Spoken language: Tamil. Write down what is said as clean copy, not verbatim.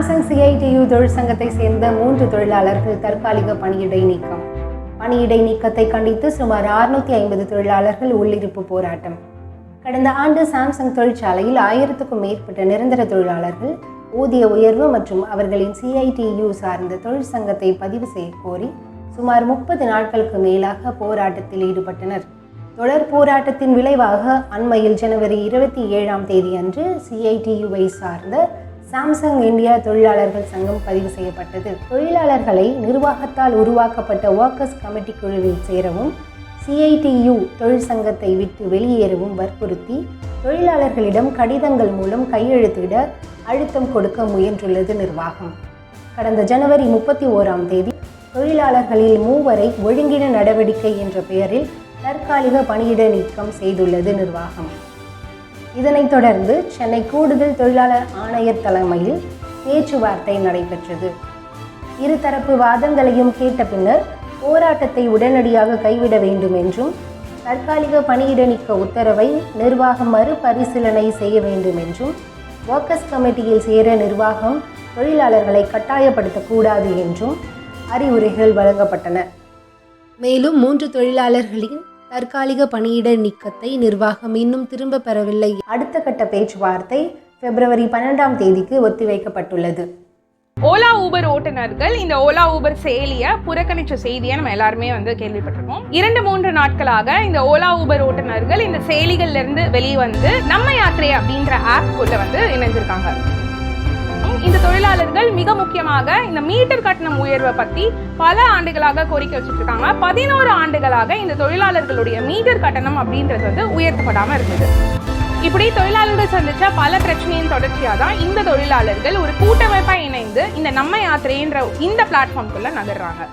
சாம்சங் சிஐடியு தொழிற்சங்கத்தை சேர்ந்த 3 தொழிலாளர்கள் தற்காலிக பணியிடை நீக்கம். பணியிடை நீக்கத்தை கண்டித்து சுமார் 650 தொழிலாளர்கள் உள்ளிருப்பு போராட்டம். கடந்த ஆண்டு சாம்சங் தொழிற்சாலையில் 1000க்கும் மேற்பட்ட நிரந்தர தொழிலாளர்கள் ஊதிய உயர்வு மற்றும் அவர்களின் சிஐடியு சார்ந்த தொழிற்சங்கத்தை பதிவு செய்ய கோரி சுமார் 30 நாட்களுக்கு மேலாக போராட்டத்தில் ஈடுபட்டனர். தொடர் போராட்டத்தின் விளைவாக அண்மையில் ஜனவரி 27ஆம் தேதி அன்று சிஐடியுவை சார்ந்த சாம்சங் இந்தியா தொழிலாளர்கள் சங்கம் பதிவு செய்யப்பட்டது. தொழிலாளர்களை நிர்வாகத்தால் உருவாக்கப்பட்ட ஒர்க்கர்ஸ் கமிட்டி குழுவில் சேரவும் சிஐடியு தொழிற்சங்கத்தை விட்டு வெளியேறவும் வற்புறுத்தி தொழிலாளர்களிடம் கடிதங்கள் மூலம் கையெழுத்திட அழுத்தம் கொடுக்க முயன்றுள்ளது நிர்வாகம். கடந்த ஜனவரி 31ஆம் தேதி தொழிலாளர்களில் 3 ஒழுங்கின நடவடிக்கை என்ற பெயரில் தற்காலிக பணியிட நீக்கம் செய்துள்ளது நிர்வாகம். இதனைத் தொடர்ந்து சென்னை கூடுதல் தொழிலாளர் ஆணையர் தலைமையில் பேச்சுவார்த்தை நடைபெற்றது. இருதரப்பு வாதங்களையும் கேட்ட பின்னர் போராட்டத்தை உடனடியாக கைவிட வேண்டும் என்றும் தற்காலிக பணியிட நீக்க உத்தரவை நிர்வாகம் மறுபரிசீலனை செய்ய வேண்டும் என்றும் ஒர்க்கர்ஸ் கமிட்டியில் சேர நிர்வாகம் தொழிலாளர்களை கட்டாயப்படுத்தக்கூடாது என்றும் அறிவுரைகள் வழங்கப்பட்டன. மேலும் 3 தொழிலாளர்களின் தற்காலிக பணியிட நீக்கத்தை நிர்வாகம் இன்னும் திரும்ப பெறவில்லை. அடுத்த கட்ட பேச்சுவார்த்தை பிப்ரவரி 12ஆம் தேதிக்கு ஒத்திவைக்கப்பட்டுள்ளது. ஓலா ஊபர் ஓட்டுநர்கள் இந்த ஓலா ஊபர் செயலியை புறக்கணிச்ச செய்தியை நம்ம எல்லாருமே கேள்விப்பட்டிருக்கோம். 2-3 நாட்களாக இந்த ஓலா ஊபர் ஓட்டுநர்கள் இந்த செயலிகள்ல இருந்து வெளியே வந்து நம்ம யாத்திரை அப்படின்ற ஆப் குள்ள இணைஞ்சிருக்காங்க. இந்த தொழிலாளர்கள் மிக முக்கியமாக இந்த மீட்டர் கட்டணம் உயர்வை பத்தி பல ஆண்டுகளாக கோரிக்கை வச்சுட்டு இருக்காங்க. 11 ஆண்டுகளாக இந்த தொழிலாளர்களுடைய மீட்டர் கட்டணம் அப்படின்றது உயர்த்தப்படாம இருந்தது. இப்படி தொழிலாளர்கள் சந்திச்ச பல பிரச்சனையின் தொடர்ச்சியாக தான் இந்த தொழிலாளர்கள் ஒரு கூட்டமைப்பா இணைந்து இந்த நம்ம யாத்திரைன்ற இந்த பிளாட்ஃபார்ம்குள்ள நகர்றாங்க.